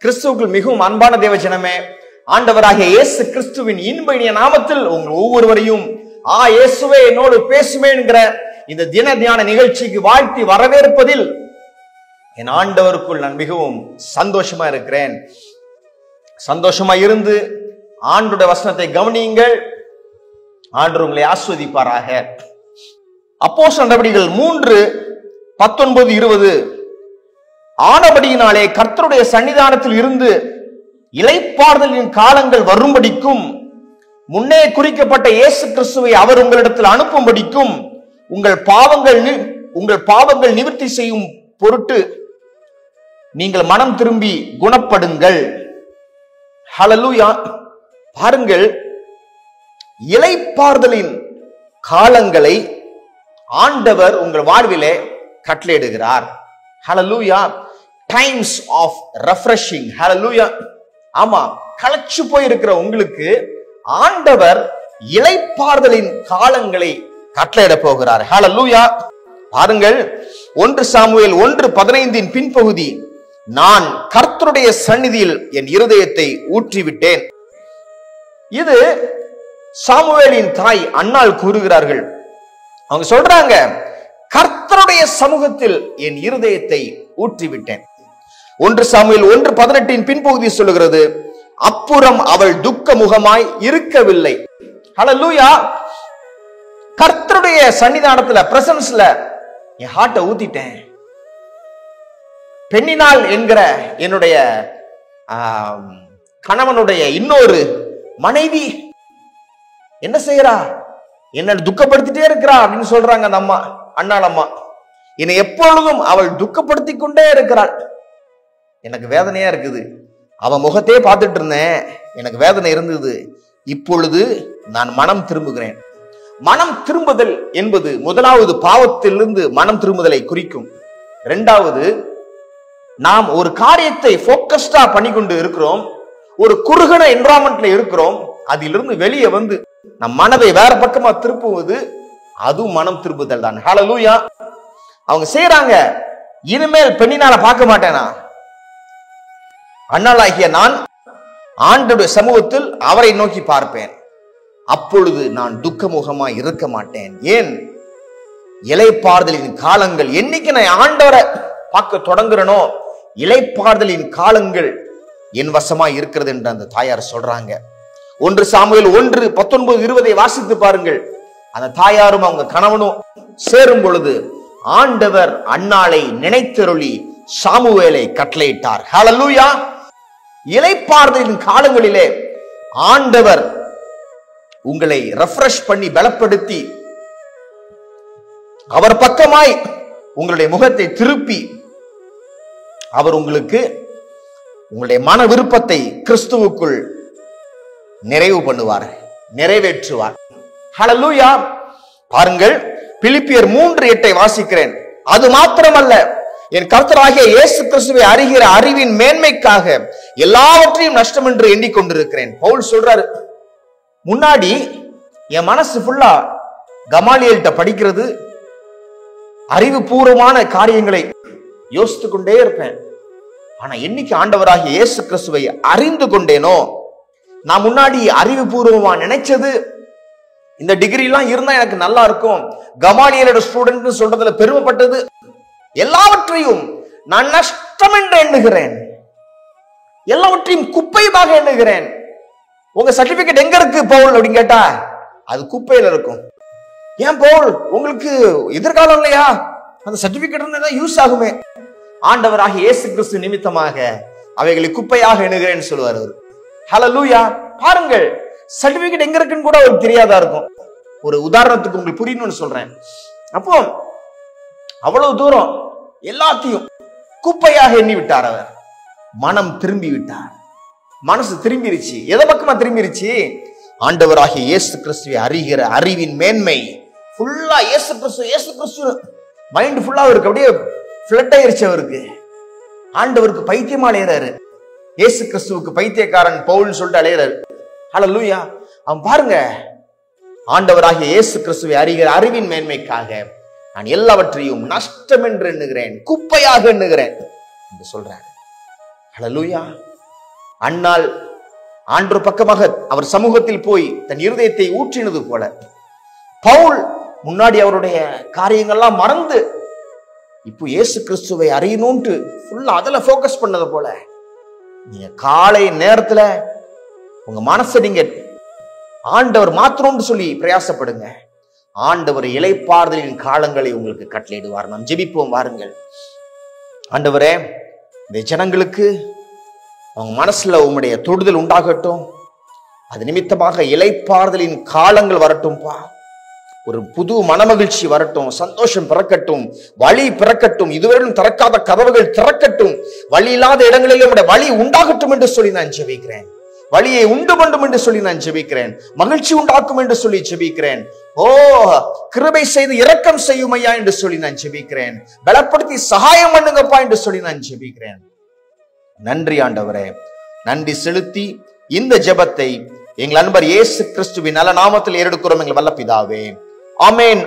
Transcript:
கிறிஸ்துவுக்குள் மிகவும் அன்பான தேவஜனமே, ஆண்டவராகிய இயேசு கிறிஸ்துவின் இன்ப இனிய நாமத்தில் உங்கள் ஒவ்வொருவரையும் இயேசுவே என்னோடு பேசுமே என்கிற இந்த தின தியான நிகழ்ச்சிக்கு வாழ்த்தி வரவேற்பதில் என் ஆண்டவருக்குள் நான் மிகவும் சந்தோஷமா இருக்கிறேன். சந்தோஷமா இருந்து ஆண்டுடைய வசனத்தை கவனியுங்கள். ஆண்டவர் உங்களை ஆஸ்வதிப்பாராக. அப்போஸ்தலர் நடவடிக்கைகள் 3:19-20 ஆனபடியினாலே கர்த்தருடைய சன்னிதானத்தில் இருந்து இளைப்பாறுதலின் காலங்கள் வரும்படிக்கும் முன்னே குறிக்கப்பட்ட இயேசு கிறிஸ்துவை அவர் உங்களிடத்தில் அனுப்பும்படிக்கும் உங்கள் பாவங்கள் நிவர்த்தி செய்யும் பொருட்டு நீங்கள் மனம் திரும்பி குணப்படுங்கள். ஹல்லேலூயா. பாருங்கள், இளைப்பாறுதலின் காலங்களை ஆண்டவர் உங்கள் வாழ்விலே கட்டளையிடுகிறார். Hallelujah. Times of refreshing. Hallelujah. ஆமா, களைச்சு போயிருக்கிற உங்களுக்கு ஆண்டவர் இளைப்பாறுதலின் காலங்களை கட்டளையிட போகிறார். ஹல்லேலூயா. பாருங்கள், 1 சாமுவேல் 1:15 பின்பகுதி, நான் கர்த்தருடைய சந்நிதியில் என் இருதயத்தை ஊற்றிவிட்டேன். இது சாமுவேலின் தாய் அன்னாள் கூறுகிறார்கள். அவங்க சொல்றாங்க, கர்த்தருடைய சமூகத்தில் என் இருதயத்தை ஊற்றிவிட்டேன். 1 சாமுவேல் 1:18 பின்பகுதி சொல்லுகிறது, அப்புறம் அவள் துக்க முகமாய் இருக்கவில்லை. ஹல்லேலூயா. கர்த்தருடைய சன்னிதானத்துல பிரசன்ஸ்ல என் ஹார்ட்டை ஊத்திட்டேன். பெண்ணினாள் என்கிற என்னுடைய கணவனுடைய இன்னொரு மனைவி என்ன செய்யறா, என்ன துக்கப்படுத்திட்டே இருக்கிறா அப்படின்னு சொல்றாங்க அந்த அம்மா, அண்ணாள் அம்மா. என்னை எப்பொழுதும் அவள் துக்கப்படுத்தி கொண்டே இருக்கிறாள். எனக்கு வேதனையா இருக்குது. அவன் முகத்தையே பார்த்துட்டு இருந்தேன், எனக்கு வேதனை இருந்தது. இப்பொழுது நான் மனம் திரும்புகிறேன். மனம் திரும்புதல் என்பது முதலாவது பாவத்திலிருந்து மனம் திரும்புதலை குறிக்கும். இரண்டாவது, நாம் ஒரு காரியத்தை போக்கஸ்டா பண்ணி கொண்டு இருக்கிறோம், ஒரு குறுகன என்விரான்மெண்ட்ல இருக்கிறோம், அதிலிருந்து வெளியே வந்து நம் மனதை வேற பக்கமா திருப்புவது, அதுவும் மனம் திரும்புதல் தான். ஹல்லேலூயா. அவங்க செய்யறாங்க, இனிமேல் பெண்ணினால பார்க்க மாட்டேனா, அண்ணாளாகிய நான் ஆண்டவருடைய சமூகத்தில் அவரை நோக்கி பார்ப்பேன். அப்பொழுது நான் துக்கமுகமா இருக்க மாட்டேன். ஏன்? இளைப்பாறுதலின் காலங்கள் என்னைக்கு நான் ஆண்டவரை பார்க்க தொடங்குறனோ, இளைப்பாறுதலின் காலங்கள் என் வசமா இருக்கிறது என்று அந்த தாயார் சொல்றாங்க. 1 சாமுவேல் 1:19-20 வாசித்து பாருங்கள். அந்த தாயாரும் அவங்க கணவனும் சேரும் பொழுது ஆண்டவர் அன்னாளை நினைத்தருளி சாமுவேலை கட்டளையிட்டார். ஹல்லேலூயா. இளைப்பாறுதலின் காலங்களிலே ஆண்டவர் உங்களை ரெஃப்ரெஷ் பண்ணி பலப்படுத்தி அவர் பக்கமாய் உங்களுடைய முகத்தை திருப்பி அவர் உங்களுக்கு உங்களுடைய மன விருப்பத்தை கிறிஸ்துவுக்குள் நிறைவு பண்ணுவார், நிறைவேற்றுவார். ஹல்லேலூயா. பாருங்கள், பிலிப்பியர் 3:8 வாசிக்கிறேன். அது மாத்திரமல்ல, என் கர்த்தராகிய இயேசு கிறிஸ்துவை அறிகிற அறிவின் மேன்மைக்காக எல்லாவற்றையும் நஷ்டம் என்று எண்ணிக்கொண்டிருக்கிறேன். பவுல் சொல்றாரு, முன்னாடி என் மனசு ஃபுல்லா கமாலியல்கிட்ட படிக்கிறது, அறிவுபூர்வமான காரியங்களை யோசித்து கொண்டே இருப்பேன். ஆனா என்னைக்கு ஆண்டவராகிய இயேசு கிறிஸ்துவை அறிந்து கொண்டேனோ, நான் முன்னாடி அறிவுபூர்வமா நினைச்சது, இந்த டிகிரி எல்லாம் இருந்தா எனக்கு நல்லா இருக்கும், கமாலியலோட ஸ்டூடெண்ட் சொல்றதுல பெருமைப்பட்டது, எல்லாவற்றையும் நான் நஷ்டம் என்று எண்ணுகிறேன், எல்லாவற்றையும் குப்பையாக எண்ணுகிறேன். உங்க சர்டிபிகேட் எங்க இருக்கு பவுல் அப்படின்னு கேட்டா, அது குப்பையில இருக்கும். ஏன் பவுல், உங்களுக்கு எதிர்காலம் இல்லையா? அந்த சர்டிபிகேட் தான் யூஸ் ஆகுமே. ஆண்டவராகிய இயேசு கிறிஸ்து நிமித்தமாக அவைகளை குப்பையாக எண்ணுகிறேன்னு சொல்லுவார் அவர். ஹல்லேலூயா. பாருங்கள், சர்டிபிகேட் எங்க இருக்குன்னு கூட அவருக்கு தெரியாதா இருக்கும். ஒரு உதாரணத்துக்கு உங்களுக்கு புரியணும்னு சொல்றேன். அப்போ அவ்வளவு தூரம் எல்லாத்தையும் குப்பையாக எண்ணி விட்டார் அவர். மனம் திரும்பி விட்டார், மனசு திரும்பிருச்சு. எதை பக்கமா திரும்பிருச்சு? ஆண்டவராகிய இயேசு கிறிஸ்துவை அறிகிற அறிவின் மேன்மை. ஃபுல்லா இயேசு கிறிஸ்து மைண்ட் ஃபுல்லா அவருக்கு அப்படியே ஃபிளட் ஆயிருச்சு. அவருக்கு ஆண்டவருக்கு பைத்தியமா அலையறாரு, இயேசு கிறிஸ்துவுக்கு பைத்தியக்காரன் பவுல்னு சொல்லிட்டு அலையறாரு. ஹல்லேலூயா. அவன் பாருங்க, ஆண்டவராகிய இயேசு கிறிஸ்துவை அறிகிற அறிவின் மேன்மைக்காக நான் எல்லாவற்றையும் நஷ்டம் என்று எண்ணுகிறேன், குப்பையாக எண்ணுகிறேன் என்று சொல்றாரு. ஹல்லேலூயா. அண்ணாள் ஆண்டவர் பக்கமாக அவர் சமூகத்தில் போய் தன் இருதயத்தை ஊற்றினது போல, பவுல் முன்னாடி அவருடைய காரியங்கள்லாம் மறந்து இப்போ இயேசு கிறிஸ்துவை அறியணும்ட்டு ஃபுல்லா அதுல போக்கஸ் பண்ணது போல, நீங்க காலை நேரத்துல உங்க மனசை நீங்க ஆண்டவர் மாத்திரம்னு சொல்லி பிரயாசப்படுங்க. ஆண்டவர் இளைப்பாறுதலின் காலங்களை உங்களுக்கு கட்டளையிடுவார். நாம் ஜெபிப்போம் வாருங்கள். ஆண்டவரே, இந்த ஜனங்களுக்கு அவங்க மனசுல உம்முடைய தொடுதல் உண்டாகட்டும். அது நிமித்தமாக இளைப்பாறுதலின் காலங்கள் வரட்டும்பா. ஒரு புது மனமகிழ்ச்சி வரட்டும், சந்தோஷம் பிறக்கட்டும், வழி பிறக்கட்டும், இதுவரையிலும் திறக்காத கதவுகள் திறக்கட்டும், வழி இல்லாத இடங்களில் வழி உண்டாகட்டும் என்று சொல்லி நான் ஜெபிக்கிறேன். வழியை உண்டு பண்ணும் என்று சொல்லி நான் ஜெபிக்கிறேன். மகிழ்ச்சி உண்டாக்கும் என்று சொல்லி ஜெபிக்கிறேன். ஓ, கிருபை செய்து இரக்கம் செய்யும் ஐயா என்று சொல்லி நான் ஜெபிக்கிறேன். பலப்படுத்தி சகாயம் பண்ணுங்கப்பா என்று சொல்லி நான் ஜெபிக்கிறேன். நன்றி ஆண்டவரே. நன்றி செலுத்தி இந்த ஜெபத்தை எங்கள் அன்பர் இயேசு கிறிஸ்துவின் நல்ல நாமத்தில் ஏறெடுக்கிறோம் எங்கள் வல்ல பிதாவே. ஆமென்.